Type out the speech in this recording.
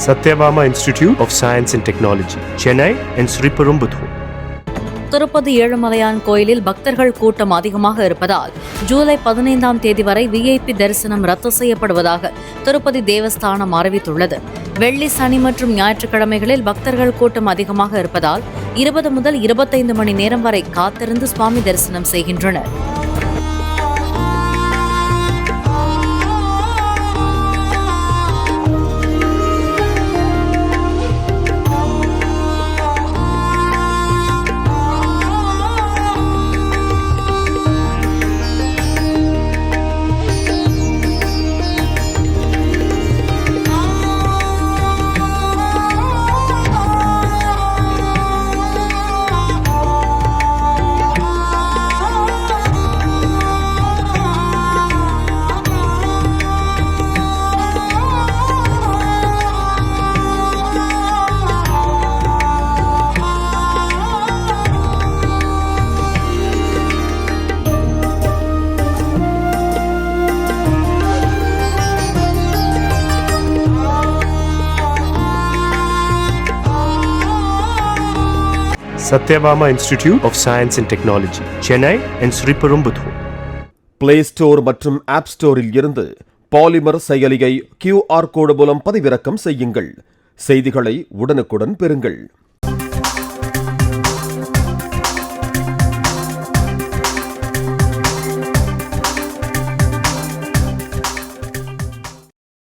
Satyabama Institute of Science and Technology, Chennai and Sriperumbudur. Tirupati Ezhumalaiyan கோயிலில் பக்தர்கள் கூட்டம் அதிகமாக இருப்பதால் ஜூலை 15ஆம் தேதி வரை விஐபி தரிசனம் ரத்து செய்யப்படுவதாக திருப்பதி தேவஸ்தானம் அறிவித்துள்ளது. வெள்ளி, சனி மற்றும் ஞாயிற்றுக்கிழமைகளில் பக்தர்கள் கூட்டம் அதிகமாக இருப்பதால் 20 முதல் 25 மணி நேரம் வரை காத்திருந்து சுவாமி தரிசனம் செய்கின்றனர். Satyabama Institute of Science and Technology, Chennai and Sriperumbudur. Play Store மற்றும் App Storeல் இருந்து பாலிமர் செயலியை QR கோடு மூலம் பதிவிறக்கம் செய்யுங்கள். செய்திகளை உடனுக்குடன் பெறுங்கள்.